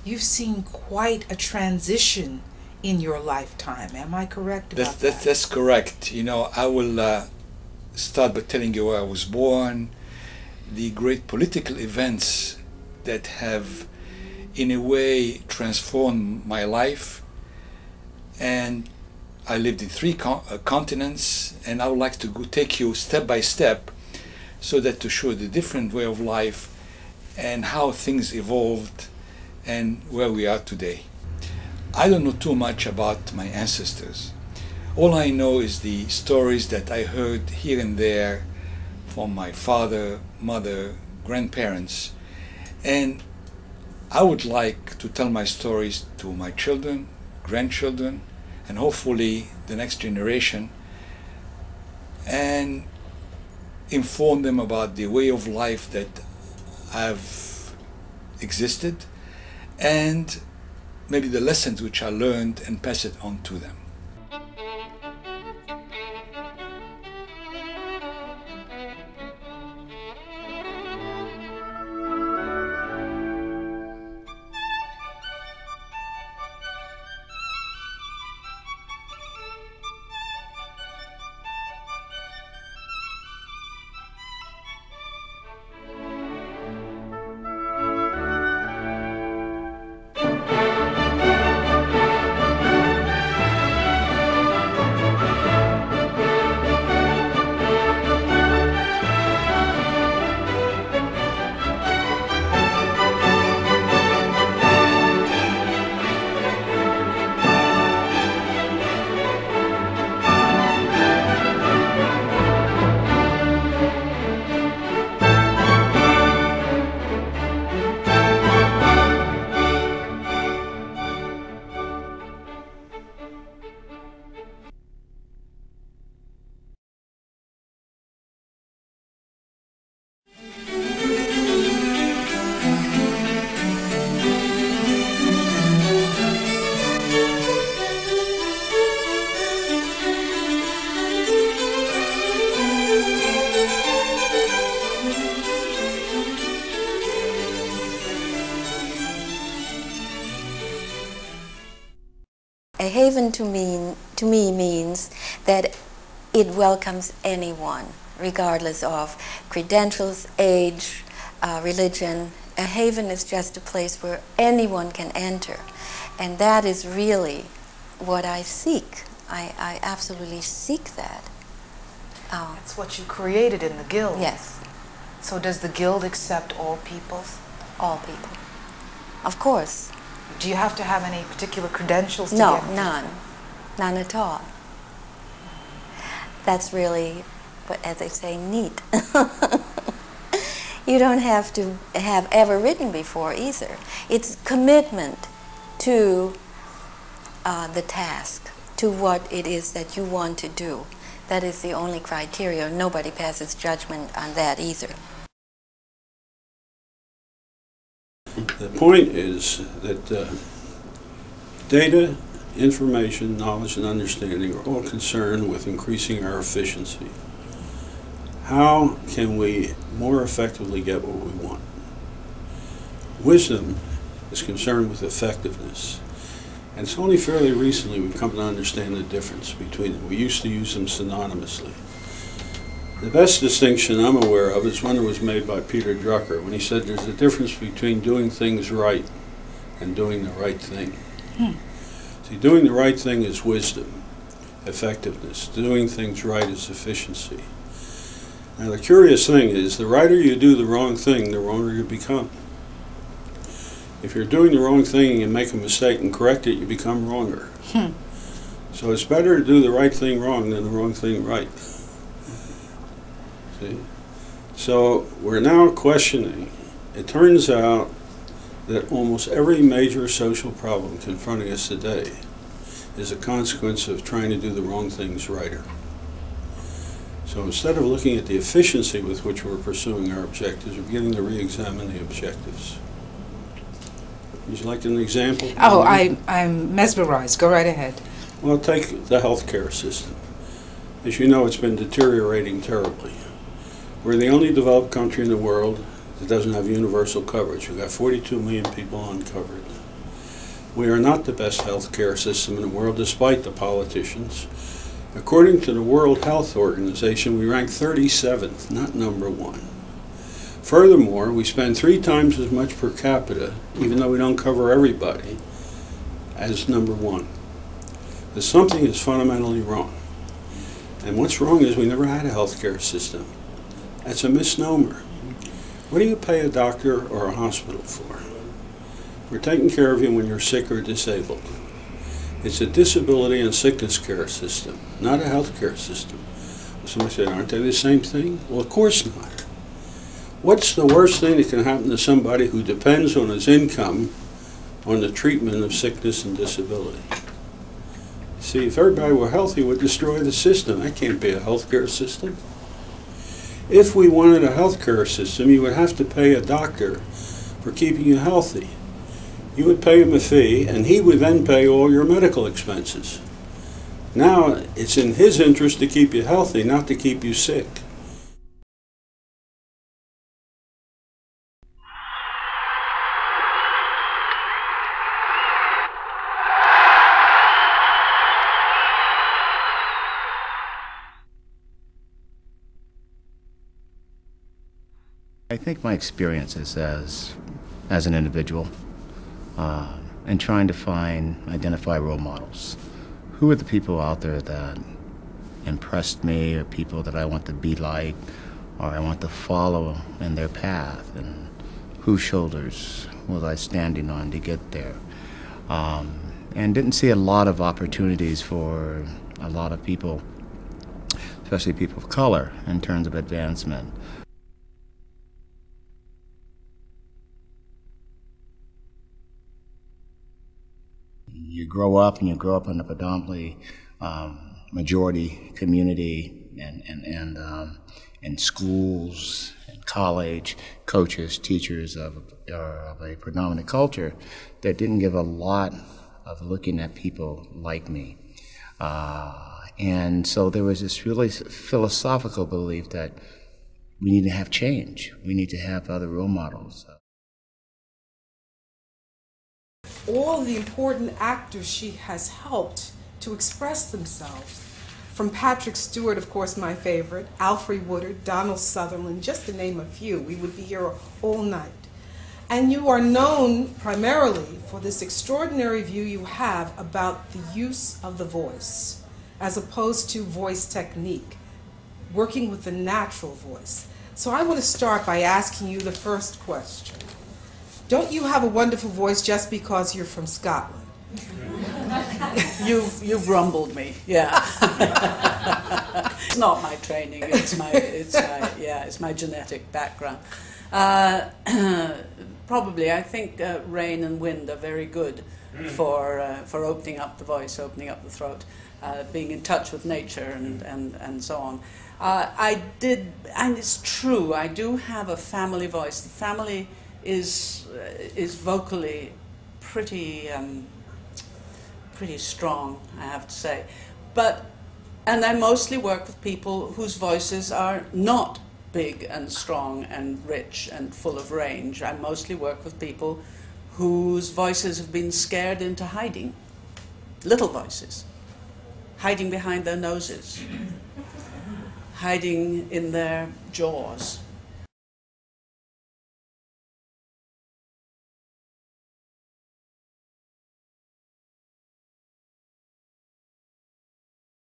you've seen quite a transition in your lifetime. Am I correct about that? That's correct. You know, I will start by telling you where I was born, the great political events that have in a way transformed my life, and I lived in 3 continents, and I would like to take you step by step so that to show the different way of life and how things evolved and where we are today. I don't know too much about my ancestors. All I know is the stories that I heard here and there from my father, mother, grandparents, and I would like to tell my stories to my children, grandchildren, and hopefully the next generation, and inform them about the way of life that I've existed, and maybe the lessons which I learned, and pass it on to them. A haven to me means that it welcomes anyone, regardless of credentials, age, religion. A haven is just a place where anyone can enter, and that is really what I seek. I absolutely seek that. That's what you created in the Guild. Yes. So does the Guild accept all peoples? All people. Of course. Do you have to have any particular credentials to No, get in? none. None at all. That's really, what, as they say, neat. You don't have to have ever written before either. It's commitment to the task, to what it is that you want to do. That is the only criteria. Nobody passes judgment on that either. The point is that data, information, knowledge, and understanding are all concerned with increasing our efficiency. How can we more effectively get what we want? Wisdom is concerned with effectiveness. And it's only fairly recently we've come to understand the difference between them. We used to use them synonymously. The best distinction I'm aware of is one that was made by Peter Drucker when he said there's a difference between doing things right and doing the right thing. See, doing the right thing is wisdom, effectiveness. Doing things right is efficiency. Now the curious thing is, the righter you do the wrong thing, the wronger you become. If you're doing the wrong thing and you make a mistake and correct it, you become wronger. So it's better to do the right thing wrong than the wrong thing right. See? So we're now questioning. It turns out that almost every major social problem confronting us today is a consequence of trying to do the wrong things righter. So instead of looking at the efficiency with which we're pursuing our objectives, we're beginning to re-examine the objectives. Would you like an example? Oh, I'm mesmerized. Go right ahead. Well, take the healthcare system. As you know, it's been deteriorating terribly. We're the only developed country in the world that doesn't have universal coverage. We've got 42 million people uncovered. We are not the best health care system in the world, despite the politicians. According to the World Health Organization, we rank 37th, not number 1. Furthermore, we spend 3 times as much per capita, even though we don't cover everybody, as number 1. But something is fundamentally wrong. And what's wrong is we never had a health care system. That's a misnomer. What do you pay a doctor or a hospital for? We're taking care of you when you're sick or disabled. It's a disability and sickness care system, not a health care system. Somebody said, aren't they the same thing? Well, of course not. What's the worst thing that can happen to somebody who depends on his income on the treatment of sickness and disability? See, if everybody were healthy, it would destroy the system. That can't be a health care system. If we wanted a health care system, you would have to pay a doctor for keeping you healthy. You would pay him a fee, and he would then pay all your medical expenses. Now, it's in his interest to keep you healthy, not to keep you sick. I think my experiences as an individual and trying to identify role models. Who are the people out there that impressed me, or people that I want to be like, or I want to follow in their path, and whose shoulders was I standing on to get there? And didn't see a lot of opportunities for a lot of people, especially people of color, in terms of advancement. You grow up in a predominantly majority community, and schools and college, coaches, teachers of a predominant culture that didn't give a lot of looking at people like me. And so there was this really philosophical belief that we need to have change. We need to have other role models. All the important actors she has helped to express themselves, from Patrick Stewart, of course, my favorite, Alfre Woodard, Donald Sutherland, just to name a few. We would be here all night. And you are known primarily for this extraordinary view you have about the use of the voice, as opposed to voice technique, working with the natural voice. So I want to start by asking you the first question. Don't you have a wonderful voice just because you're from Scotland? You've rumbled me, yeah. It's not my training. It's my genetic background. Probably, I think rain and wind are very good for opening up the voice, opening up the throat, being in touch with nature and so on. And it's true. I do have a family voice. The family is vocally pretty strong, I have to say. And I mostly work with people whose voices are not big and strong and rich and full of range. I mostly work with people whose voices have been scared into hiding. Little voices, hiding behind their noses, hiding in their jaws.